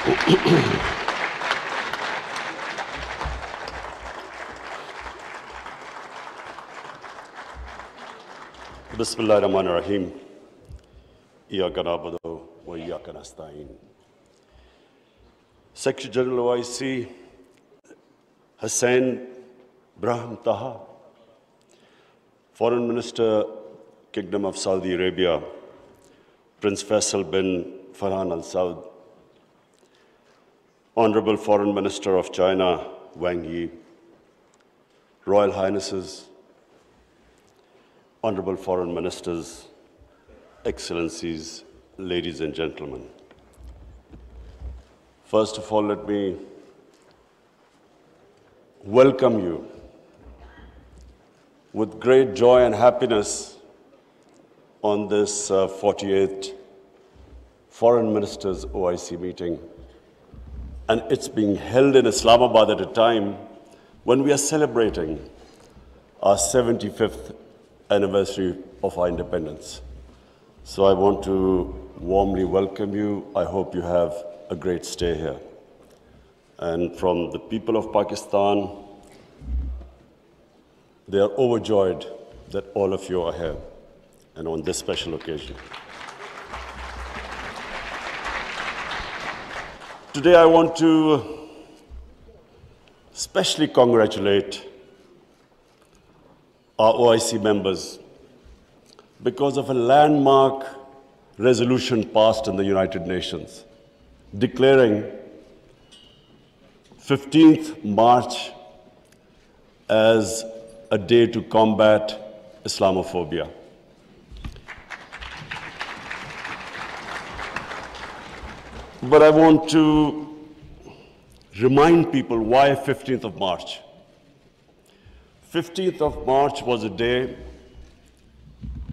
Bismillahirrahmanirrahim. Iyyaka na'budu wa iyyaka nasta'in. Secretary General OIC Hussain Brahim Taha, Foreign Minister, Kingdom of Saudi Arabia, Prince Faisal bin Farhan Al Saud, Honorable Foreign Minister of China, Wang Yi, Royal Highnesses, Honorable Foreign Ministers, Excellencies, ladies and gentlemen. First of all, let me welcome you with great joy and happiness on this 48th Foreign Ministers OIC meeting. And it's being held in Islamabad at a time when we are celebrating our 75th anniversary of our independence. So I want to warmly welcome you. I hope you have a great stay here. And from the people of Pakistan, they are overjoyed that all of you are here and on this special occasion. Today I want to especially congratulate our OIC members because of a landmark resolution passed in the United Nations declaring 15th March as a day to combat Islamophobia. But I want to remind people why 15th of March. 15th of March was a day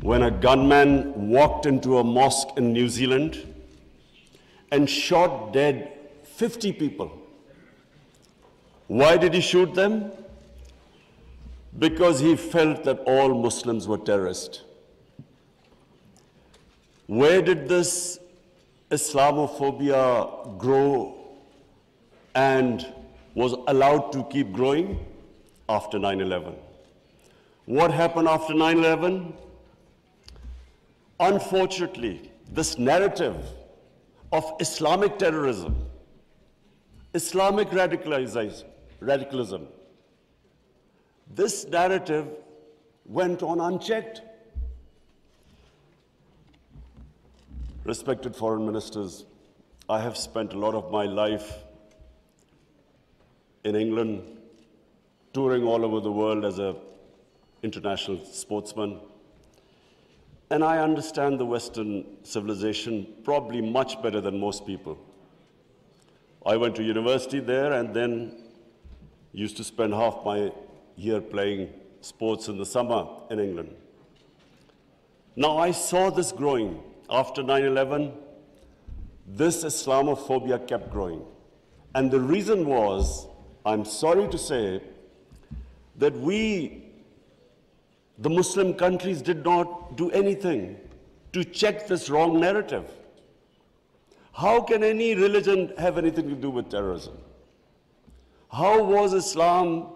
when a gunman walked into a mosque in New Zealand and shot dead 50 people. Why did he shoot them? Because he felt that all Muslims were terrorists. Where did this Islamophobia grow and was allowed to keep growing? After 9/11. What happened after 9/11? Unfortunately, this narrative of Islamic terrorism, Islamic radicalism, this narrative went on unchecked. Respected foreign ministers, I have spent a lot of my life in England, touring all over the world as an international sportsman. And I understand the Western civilization probably much better than most people. I went to university there and then used to spend half my year playing sports in the summer in England. Now I saw this growing. After 9/11, this Islamophobia kept growing. And the reason was, I'm sorry to say, that we, the Muslim countries, did not do anything to check this wrong narrative. How can any religion have anything to do with terrorism? How was Islam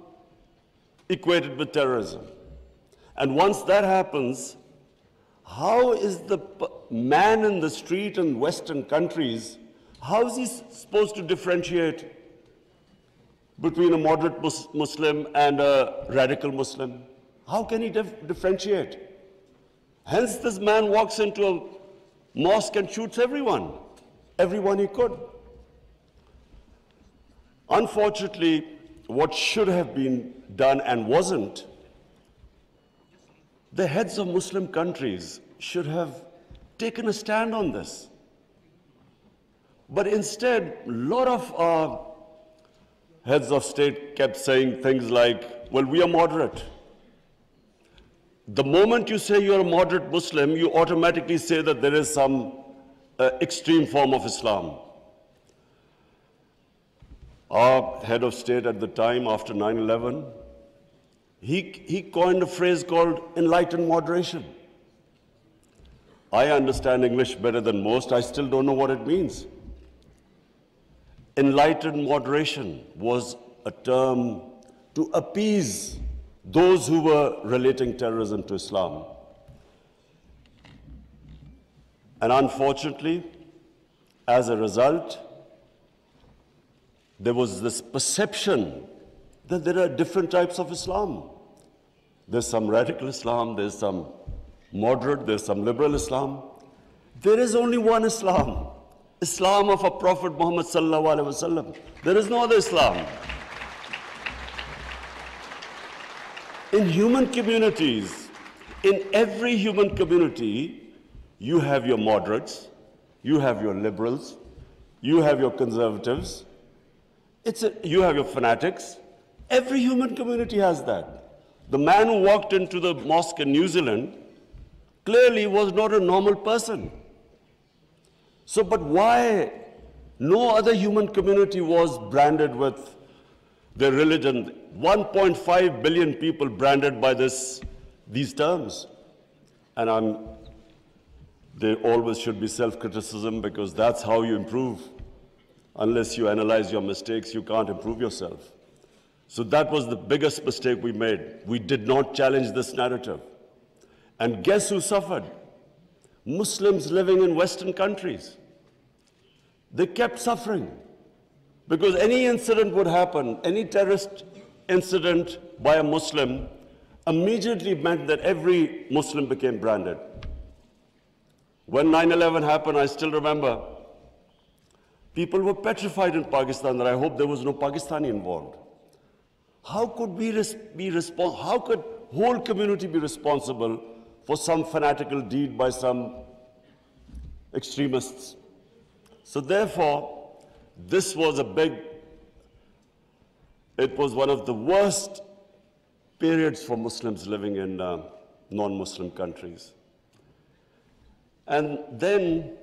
equated with terrorism? And once that happens, how is the man in the street in Western countries, how is he supposed to differentiate between a moderate Muslim and a radical Muslim? How can he differentiate? Hence, this man walks into a mosque and shoots everyone he could. Unfortunately, what should have been done and wasn't, the heads of Muslim countries should have taken a stand on this. But instead, a lot of our heads of state kept saying things like, well, we are moderate. The moment you say you're a moderate Muslim, you automatically say that there is some extreme form of Islam. Our head of state at the time, after 9/11, he coined a phrase called enlightened moderation. I understand English better than most. I still don't know what it means. enlightened moderation was a term to appease those who were relating terrorism to Islam. And unfortunately, as a result, there was this perception that there are different types of Islam. There's some radical Islam, there's some moderate, there's some liberal Islam. There is only one Islam, Islam of our Prophet Muhammad sallallahu alaihi wasallam. There is no other Islam. In human communities, in every human community, you have your moderates, you have your liberals, you have your conservatives, you have your fanatics. Every human community has that. The man who walked into the mosque in New Zealand clearly was not a normal person. So, but why no other human community was branded with their religion? 1.5 billion people branded by these terms. And there always should be self-criticism, because that's how you improve. Unless you analyze your mistakes, you can't improve yourself. So that was the biggest mistake we made. We did not challenge this narrative. And guess who suffered? Muslims living in Western countries. They kept suffering, because any incident would happen, any terrorist incident by a Muslim immediately meant that every Muslim became branded. When 9/11 happened, I still remember, people were petrified in Pakistan that I hope there was no Pakistani involved. How could we how could whole community be responsible for some fanatical deed by some extremists? So therefore, this was it was one of the worst periods for Muslims living in non-Muslim countries. And then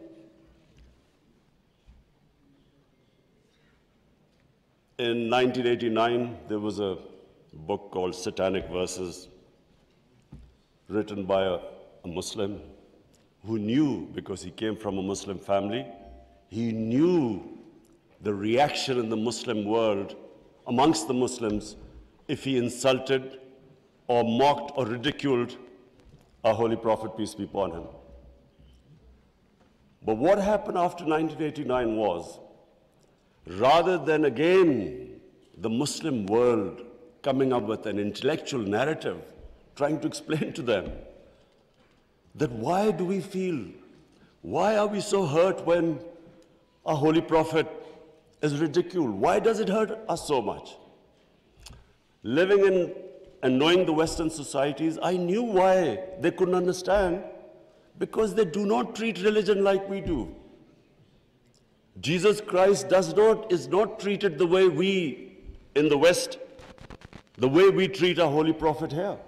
in 1989, there was a book called Satanic Verses, written by a Muslim who knew, because he came from a Muslim family, he knew the reaction in the Muslim world, amongst the Muslims, if he insulted or mocked or ridiculed our Holy Prophet, peace be upon him. But what happened after 1989 was, rather than again the Muslim world coming up with an intellectual narrative, trying to explain to them that why do we feel, why are we so hurt when our Holy Prophet is ridiculed? Why does it hurt us so much? Living in and knowing the Western societies, I knew why they couldn't understand, because they do not treat religion like we do. Jesus Christ is not treated the way we in the West, the way we treat our Holy Prophet here.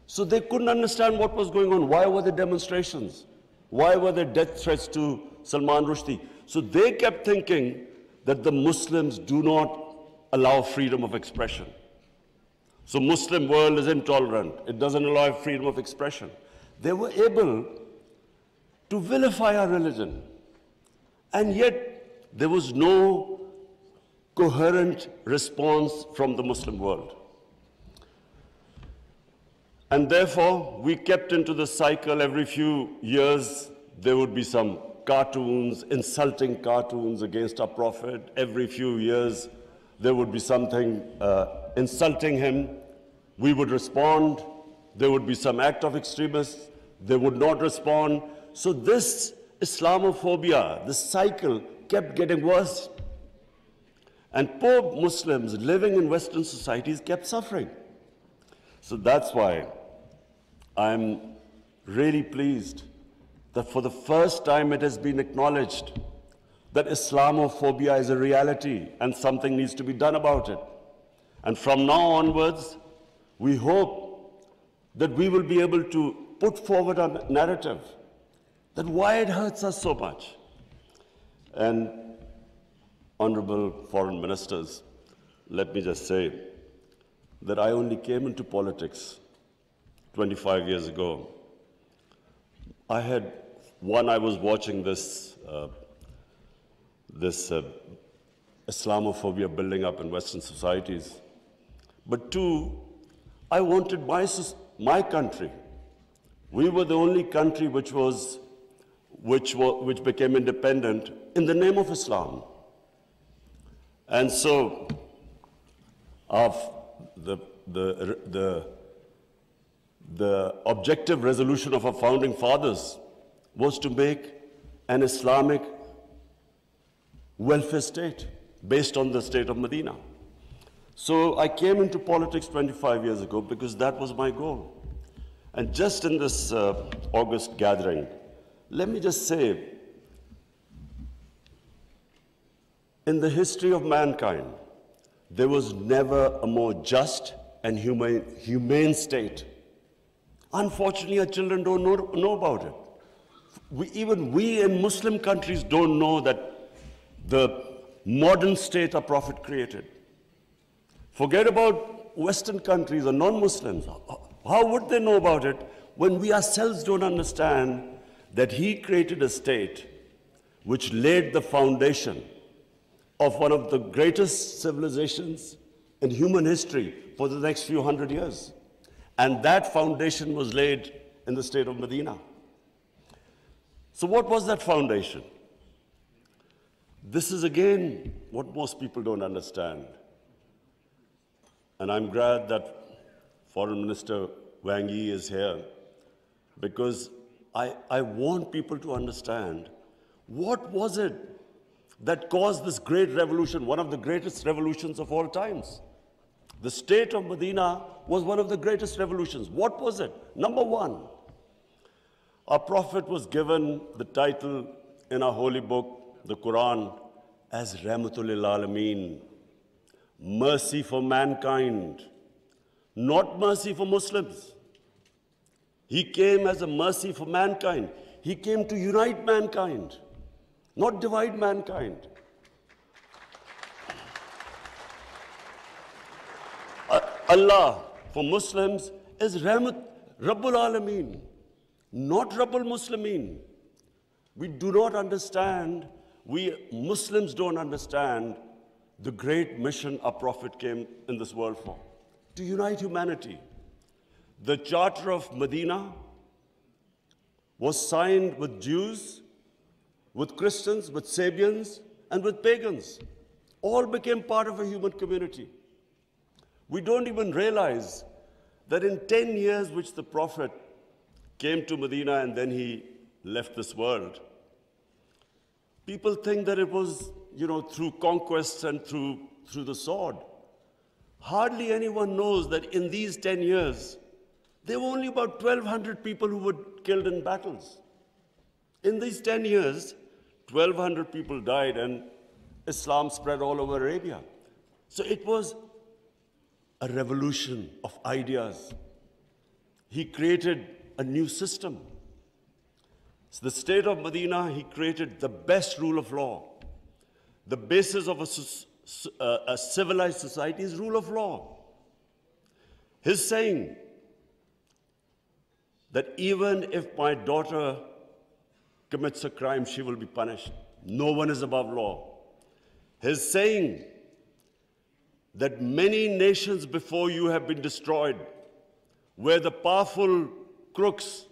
So they couldn't understand what was going on. Why were there demonstrations? Why were there death threats to Salman Rushdie? So they kept thinking that the Muslims do not allow freedom of expression. So Muslim world is intolerant. It doesn't allow freedom of expression. They were able to vilify our religion. And yet there was no coherent response from the Muslim world. And therefore, we kept into the cycle. Every few years, there would be some cartoons, insulting cartoons against our Prophet. Every few years, there would be something insulting him. We would respond. There would be some act of extremists. They would not respond. So this Islamophobia, this cycle, kept getting worse. And poor Muslims living in Western societies kept suffering. So that's why I'm really pleased that for the first time it has been acknowledged that Islamophobia is a reality and something needs to be done about it. And from now onwards, we hope that we will be able to put forward a narrative that why it hurts us so much. And honorable foreign ministers, let me just say that I only came into politics 25 years ago. I was watching this Islamophobia building up in Western societies. But two, I wanted my country. We were the only country which became independent in the name of Islam. And so, the objective resolution of our founding fathers was to make an Islamic welfare state based on the state of Medina. So I came into politics 25 years ago because that was my goal. And just in this August gathering, let me just say, in the history of mankind, there was never a more just and humane state. Unfortunately, our children don't know about it. Even we in Muslim countries don't know that the modern state our Prophet created. Forget about Western countries or non-Muslims. How would they know about it when we ourselves don't understand that he created a state which laid the foundation of one of the greatest civilizations in human history for the next few hundred years. And that foundation was laid in the state of Medina. So what was that foundation? This is again what most people don't understand. And I'm glad that Foreign Minister Wang Yi is here, because I want people to understand what was it that caused this great revolution, one of the greatest revolutions of all times. The state of Medina was one of the greatest revolutions. What was it? Number one, our Prophet was given the title in our holy book, the Quran, as Rahmatul lil Alameen, mercy for mankind, not mercy for Muslims. He came as a mercy for mankind. He came to unite mankind, not divide mankind. Allah for Muslims is Rahmat Rabbul Alameen, not Rabbul Muslimeen. We do not understand, we Muslims don't understand the great mission our Prophet came in this world for, to unite humanity. The Charter of Medina was signed with Jews, with Christians, with Sabians, and with pagans. All became part of a human community. We don't even realize that in 10 years which the Prophet came to Medina and then he left this world, people think that it was, through conquests and through the sword. Hardly anyone knows that in these 10 years, there were only about 1,200 people who were killed in battles. In these 10 years, 1,200 people died and Islam spread all over Arabia. So it was a revolution of ideas. He created a new system. So the state of Medina, he created the best rule of law. The basis of a civilized society is rule of law. His saying that even if my daughter commits a crime, she will be punished. No one is above law. His saying that many nations before you have been destroyed, where the powerful crooks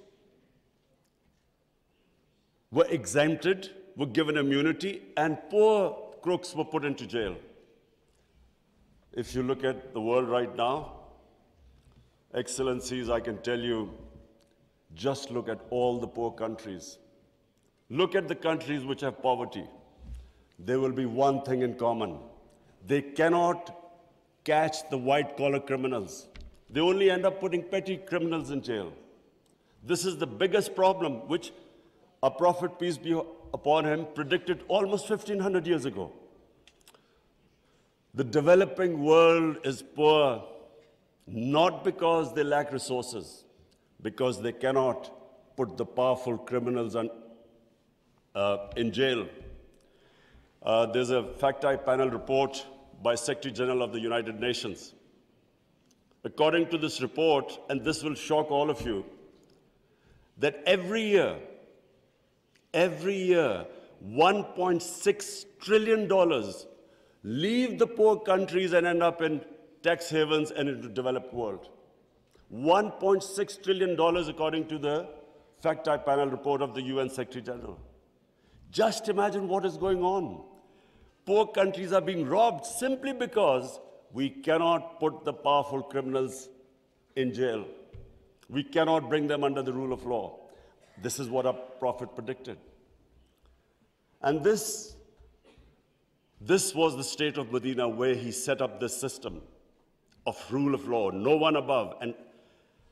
were exempted, were given immunity, and poor crooks were put into jail. If you look at the world right now, Excellencies, I can tell you, just look at all the poor countries. Look at the countries which have poverty. There will be one thing in common. They cannot catch the white-collar criminals. They only end up putting petty criminals in jail. This is the biggest problem which our Prophet, peace be upon him, predicted almost 1,500 years ago. The developing world is poor, not because they lack resources, because they cannot put the powerful criminals in jail. There's a FACTI panel report by Secretary General of the United Nations. According to this report, and this will shock all of you, that every year, $1.6 trillion leave the poor countries and end up in tax havens and in the developed world. $1.6 trillion according to the fact-type panel report of the UN Secretary General. Just imagine what is going on. Poor countries are being robbed simply because we cannot put the powerful criminals in jail. We cannot bring them under the rule of law. This is what our Prophet predicted. And this was the state of Medina where he set up this system of rule of law, no one above.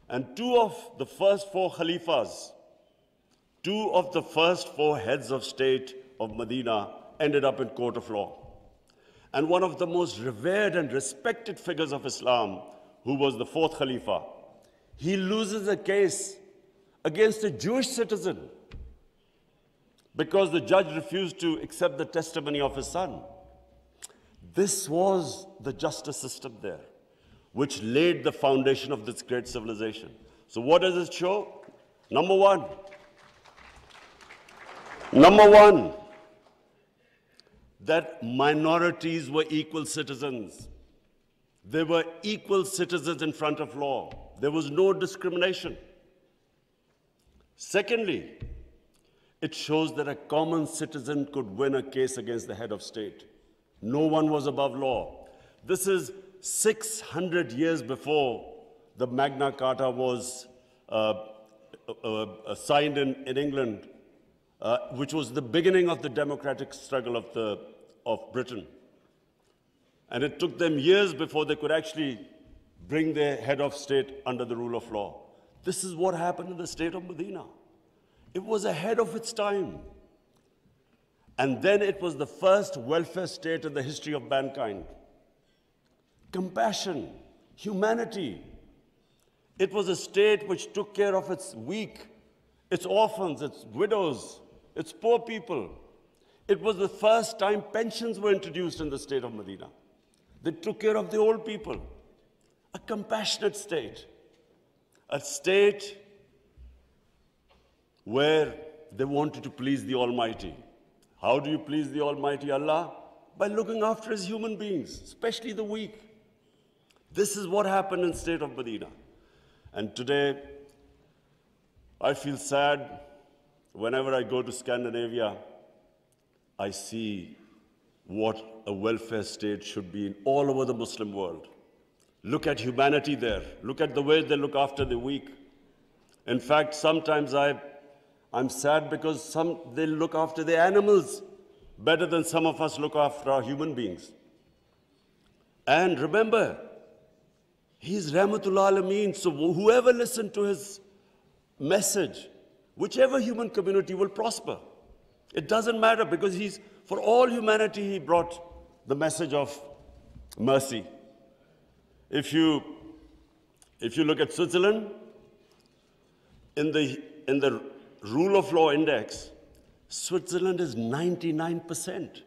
And two of the first four Khalifas, two of the first four heads of state of Medina ended up in court of law. And one of the most revered and respected figures of Islam, who was the fourth Khalifa, he loses a case against a Jewish citizen because the judge refused to accept the testimony of his son. This was the justice system there, which laid the foundation of this great civilization. So what does it show? Number one, that minorities were equal citizens. They were equal citizens in front of law. There was no discrimination. Secondly, it shows that a common citizen could win a case against the head of state. No one was above law. This is 600 years before the Magna Carta was signed in England, which was the beginning of the democratic struggle of Britain. And it took them years before they could actually bring their head of state under the rule of law. This is what happened in the state of Medina. It was ahead of its time. And then it was the first welfare state in the history of mankind. Compassion, humanity. It was a state which took care of its weak, its orphans, its widows, its poor people. It was the first time pensions were introduced in the state of Medina. They took care of the old people. A compassionate state. A state where they wanted to please the Almighty. How do you please the Almighty Allah? By looking after His human beings, especially the weak. This is what happened in the state of Medina. And today, I feel sad whenever I go to Scandinavia. I see what a welfare state should be in all over the Muslim world. Look at humanity there. Look at the way they look after the weak. In fact, sometimes I'm sad because they look after the animals better than some of us look after our human beings. And remember, He's Rahmatul Alameen, so whoever listened to His message, whichever human community will prosper. It doesn't matter because for all humanity, He brought the message of mercy. If you look at Switzerland, in the rule of law index, Switzerland is 99%.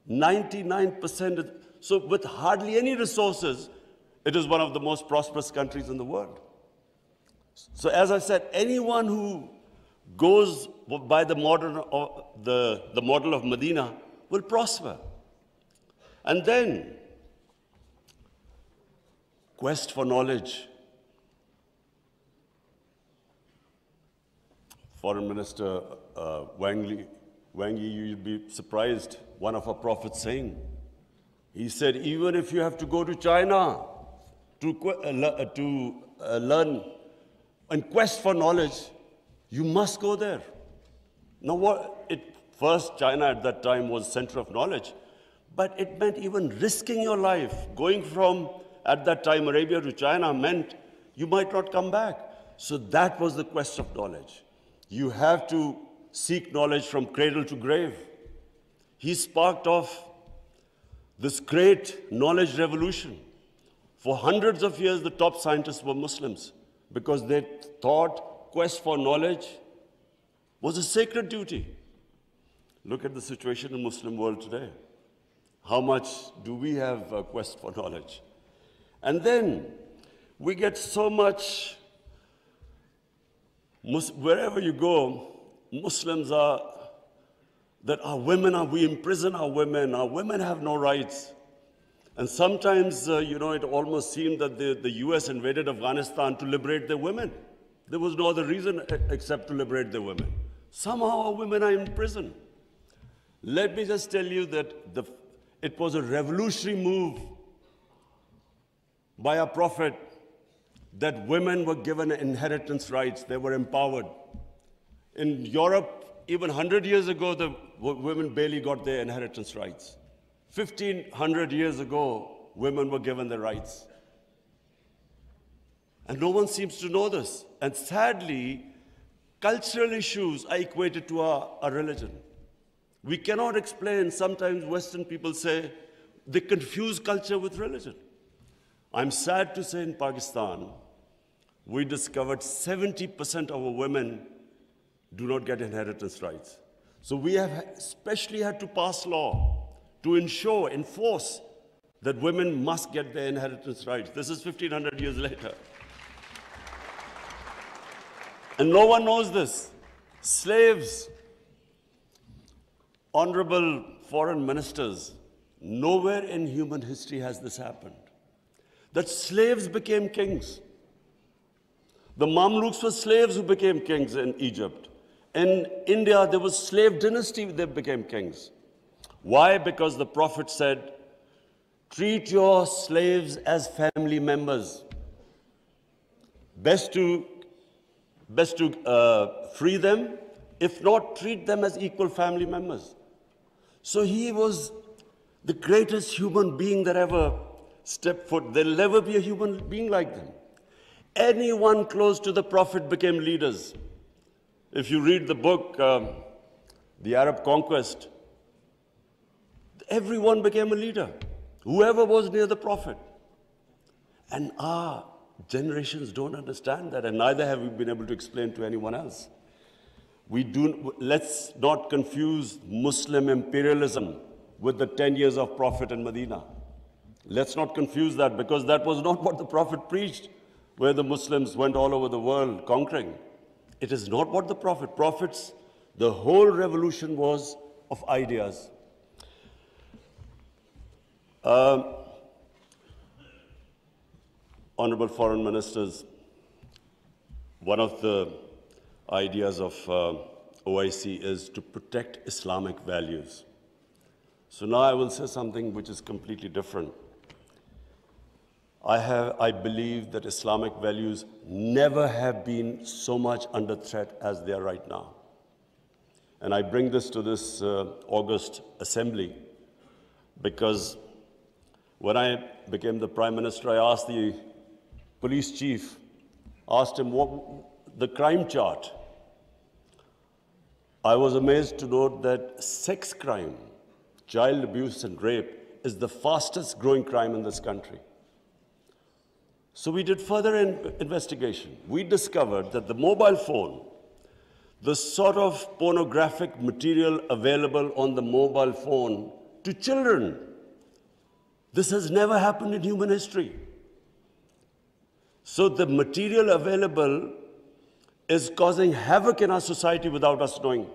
99%. So with hardly any resources, it is one of the most prosperous countries in the world. So as I said, anyone who goes by the model of Medina will prosper. And then, quest for knowledge. Foreign Minister Wang Yi, you'd be surprised, one of our prophets saying. He said, even if you have to go to China to learn and quest for knowledge, you must go there. Now, first, China at that time was center of knowledge, but it meant even risking your life. Going from, at that time, Arabia to China meant you might not come back. So that was the quest of knowledge. You have to seek knowledge from cradle to grave. He sparked off this great knowledge revolution. For hundreds of years, the top scientists were Muslims because they thought quest for knowledge was a sacred duty. Look at the situation in the Muslim world today. How much do we have a quest for knowledge? And then we get so much, wherever you go, Muslims are that we imprison our women have no rights. And sometimes, it almost seemed that the US invaded Afghanistan to liberate their women. There was no other reason except to liberate their women. Somehow our women are in prison. Let me just tell you that it was a revolutionary move by our Prophet that women were given inheritance rights. They were empowered. In Europe, even 100 years ago, the women barely got their inheritance rights. 1,500 years ago, women were given their rights. And no one seems to know this. And sadly, cultural issues are equated to our religion. We cannot explain, sometimes Western people say, they confuse culture with religion. I'm sad to say in Pakistan, we discovered 70% of our women do not get inheritance rights. So we have especially had to pass law to enforce that women must get their inheritance rights. This is 1,500 years later. And no one knows this. Slaves, honorable foreign ministers, nowhere in human history has this happened. That slaves became kings. The Mamluks were slaves who became kings in Egypt. In India, there was slave dynasty, they became kings. Why? Because the Prophet said, treat your slaves as family members. Best to free them, if not, treat them as equal family members. So he was the greatest human being that ever stepped foot. There'll never be a human being like them. Anyone close to the Prophet became leaders. If you read the book, The Arab Conquest, everyone became a leader, whoever was near the Prophet. And our generations don't understand that, and neither have we been able to explain to anyone else. Let's not confuse Muslim imperialism with the 10 years of Prophet in Medina. Let's not confuse that, because that was not what the Prophet preached, where the Muslims went all over the world conquering. It is not what the Prophets, the whole revolution was of ideas. Honorable foreign ministers, one of the ideas of OIC is to protect Islamic values. So now I will say something which is completely different. I believe that Islamic values never have been so much under threat as they are right now. And I bring this to this August assembly because when I became the Prime Minister, I asked the police chief, asked him what the crime chart. I was amazed to note that sex crime, child abuse and rape is the fastest growing crime in this country. So we did further investigation. We discovered that the mobile phone, the sort of pornographic material available on the mobile phone to children, this has never happened in human history. So the material available is causing havoc in our society without us knowing.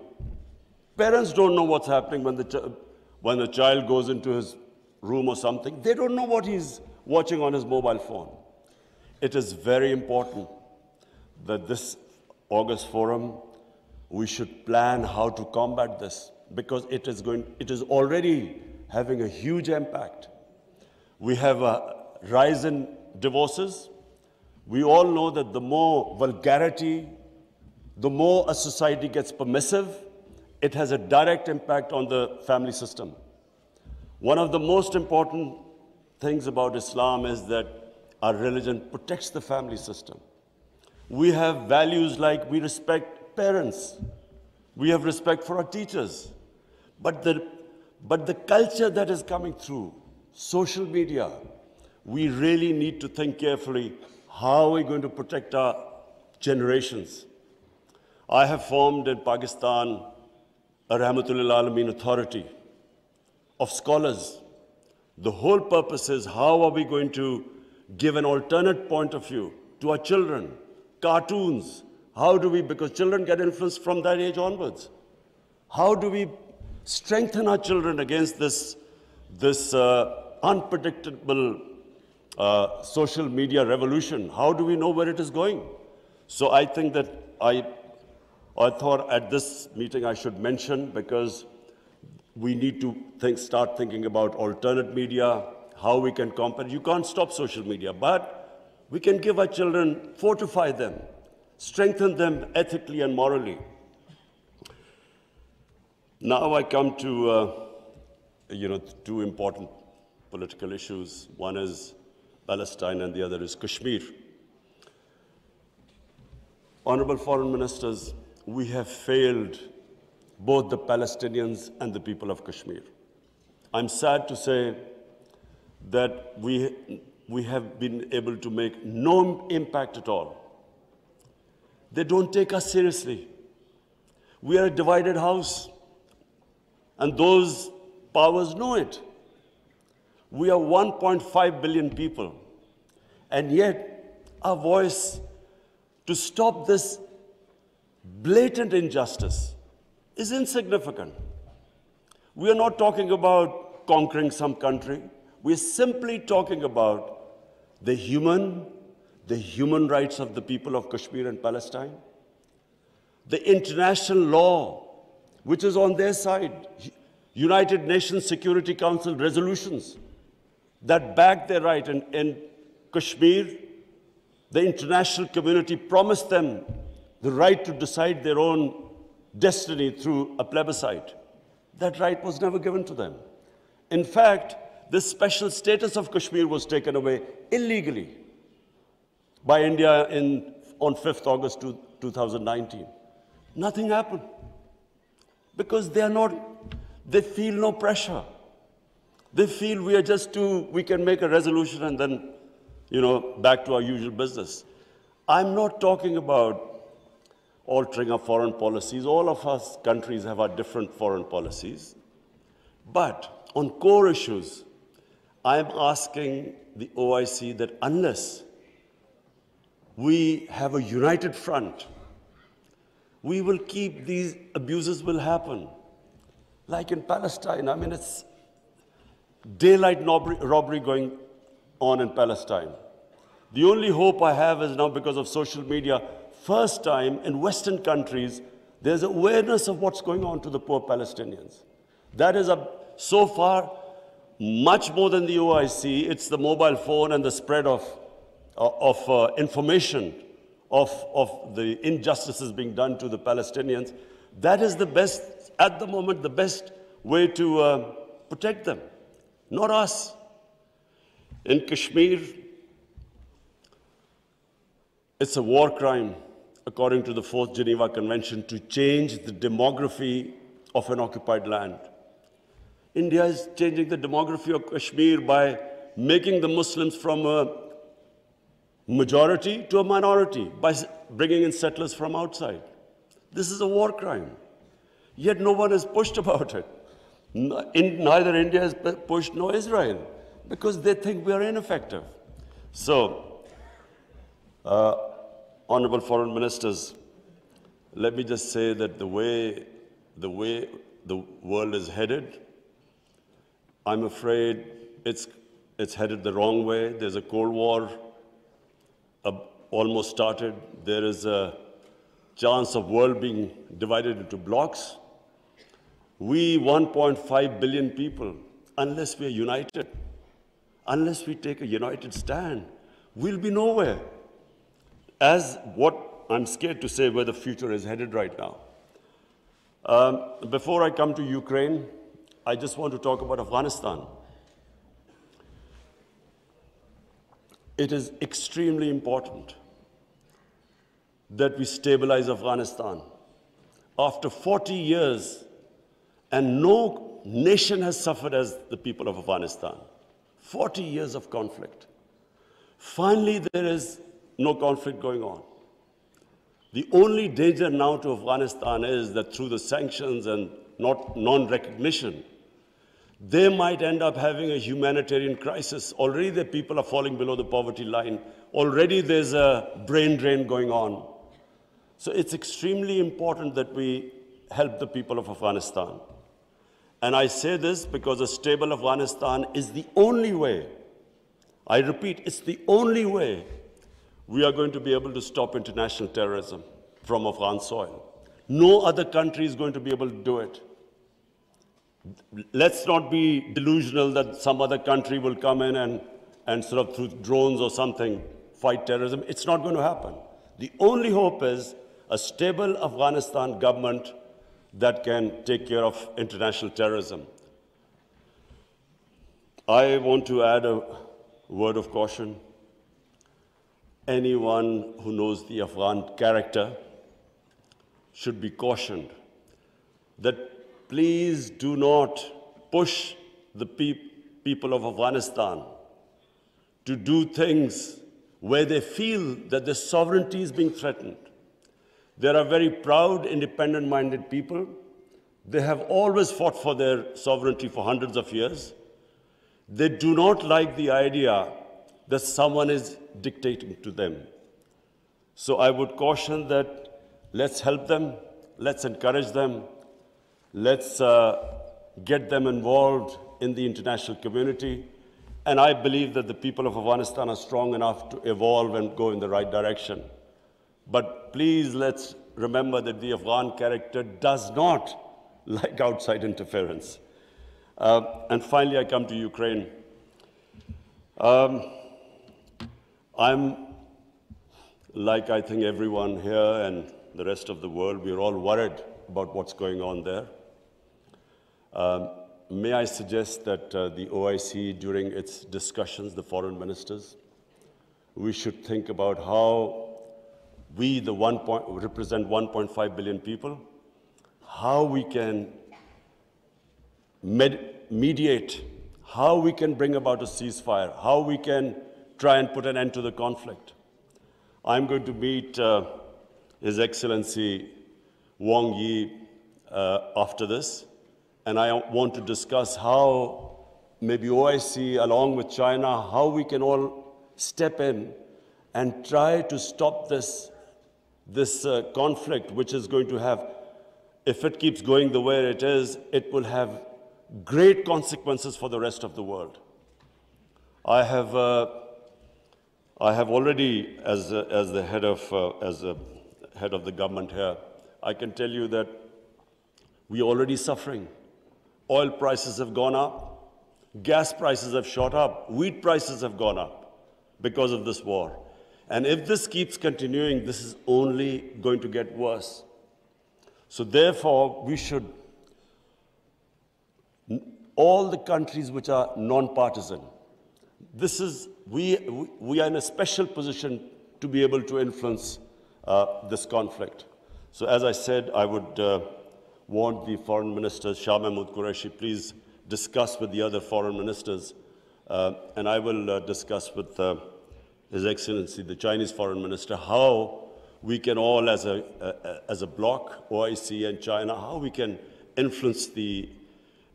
Parents don't know what's happening when a child goes into his room or something. They don't know what he's watching on his mobile phone. It is very important that this August forum, we should plan how to combat this, because it is already having a huge impact. We have a rise in divorces. We all know that the more vulgarity, the more a society gets permissive, it has a direct impact on the family system. One of the most important things about Islam is that our religion protects the family system. We have values like we respect parents. We have respect for our teachers. But the culture that is coming through, social media, we really need to think carefully, how are we going to protect our generations? I have formed in Pakistan a Rahmatul Alameen authority of scholars. The whole purpose is how are we going to give an alternate point of view to our children, cartoons. How do we, because children get influenced from that age onwards. How do we strengthen our children against this unpredictable social media revolution. How do we know where it is going? So I think that I thought at this meeting I should mention, because we need to start thinking about alternate media, how we can combat. You can't stop social media, but we can give our children, fortify them, strengthen them ethically and morally. Now I come to two important political issues. One is Palestine and the other is Kashmir. Honorable foreign ministers, we have failed both the Palestinians and the people of Kashmir. I'm sad to say that we have been able to make no impact at all. They don't take us seriously. We are a divided house, and those powers know it. We are 1.5 billion people, and yet our voice to stop this blatant injustice is insignificant. We are not talking about conquering some country. We're simply talking about the human rights of the people of Kashmir and Palestine, the international law, which is on their side, United Nations Security Council resolutions that back their right. In Kashmir, the international community promised them the right to decide their own destiny through a plebiscite. That right was never given to them. In fact, the special status of Kashmir was taken away illegally by India on 5th August 2019. Nothing happened because they feel no pressure. They feel we can make a resolution and then, back to our usual business. I'm not talking about altering our foreign policies. All of us countries have our different foreign policies. But on core issues, I'm asking the OIC that unless we have a united front, we will keep these abuses will happen. Like in Palestine, it's daylight robbery going on in Palestine. The only hope I have is now because of social media, first time in Western countries, there's awareness of what's going on to the poor Palestinians. That is so far much more than the OIC. It's the mobile phone and the spread of information of the injustices being done to the Palestinians. That is the best, at the moment, the best way to protect them, not us. In Kashmir, it's a war crime, according to the 4th Geneva Convention, to change the demography of an occupied land. India is changing the demography of Kashmir by making the Muslims from a majority to a minority, by bringing in settlers from outside. This is a war crime. Yet no one is pushed about it. Neither India is pushed nor Israel, because they think we are ineffective. So, honorable foreign ministers, let me just say that the way the world is headed, I'm afraid it's headed the wrong way. There's a Cold War almost started. There is a chance of world being divided into blocks. We 1.5 billion people, unless we are united, unless we take a united stand, we'll be nowhere. As what I'm scared to say where the future is headed right now. Before I come to Ukraine, I just want to talk about Afghanistan. It is extremely important that we stabilize Afghanistan. After 40 years, and no nation has suffered as the people of Afghanistan. 40 years of conflict. Finally, there is no conflict going on. The only danger now to Afghanistan is that through the sanctions and non-recognition, they might end up having a humanitarian crisis. Already the people are falling below the poverty line. Already there's a brain drain going on. So it's extremely important that we help the people of Afghanistan. And I say this because a stable Afghanistan is the only way, I repeat, it's the only way we are going to be able to stop international terrorism from Afghan soil. No other country is going to be able to do it. Let's not be delusional that some other country will come in and sort of through drones or something fight terrorism. It's not going to happen. The only hope is a stable Afghanistan government that can take care of international terrorism. I want to add a word of caution. Anyone who knows the Afghan character should be cautioned that please do not push the people of Afghanistan to do things where they feel that their sovereignty is being threatened. They are very proud, independent-minded people. They have always fought for their sovereignty for hundreds of years. They do not like the idea that someone is dictating to them. So I would caution that let's help them, let's encourage them, let's get them involved in the international community. And I believe that the people of Afghanistan are strong enough to evolve and go in the right direction. But please let's remember that the Afghan character does not like outside interference. And finally, I come to Ukraine. I'm, like I think everyone here and the rest of the world, we're all worried about what's going on there. May I suggest that the OIC, during its discussions, the foreign ministers, we should think about how we, represent 1.5 billion people, how we can mediate, how we can bring about a ceasefire, how we can try and put an end to the conflict. I'm going to meet His Excellency Wang Yi after this, and I want to discuss how maybe OIC, along with China, how we can all step in and try to stop this conflict, which is going to have, if it keeps going the way it is, it will have great consequences for the rest of the world. I have already, as the head of the government here, I can tell you that we are already suffering. Oil prices have gone up, gas prices have shot up, wheat prices have gone up because of this war. And if this keeps continuing, this is only going to get worse. So therefore, we should, all the countries which are non-partisan, we are in a special position to be able to influence this conflict. So as I said, I would want the foreign minister, Shah Mahmood Qureshi, please discuss with the other foreign ministers, and I will discuss with His Excellency, the Chinese foreign minister, how we can all, as a bloc, OIC and China, how we can influence the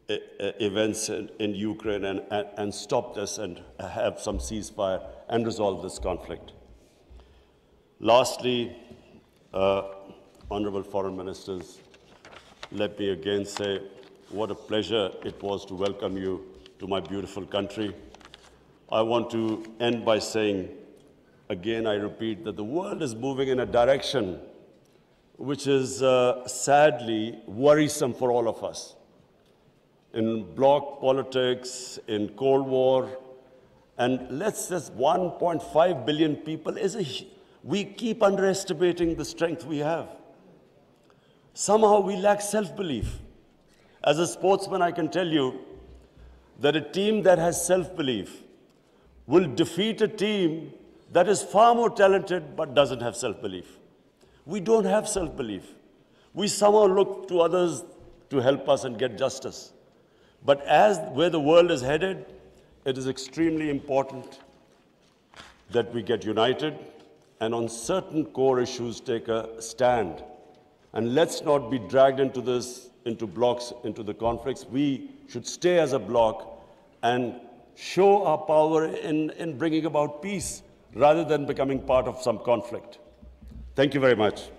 events in Ukraine and stop this and have some ceasefire and resolve this conflict. Lastly, honorable foreign ministers, let me again say what a pleasure it was to welcome you to my beautiful country. I want to end by saying, again, I repeat, that the world is moving in a direction which is sadly worrisome for all of us. In bloc politics, in Cold War, and let's just 1.5 billion people we keep underestimating the strength we have. Somehow we lack self-belief. As a sportsman, I can tell you that a team that has self-belief will defeat a team that is far more talented but doesn't have self-belief. We don't have self-belief. We somehow look to others to help us and get justice. But where the world is headed, it is extremely important that we get united and on certain core issues take a stand. And let's not be dragged into this, into blocks, into the conflicts. We should stay as a bloc and show our power in bringing about peace rather than becoming part of some conflict. Thank you very much.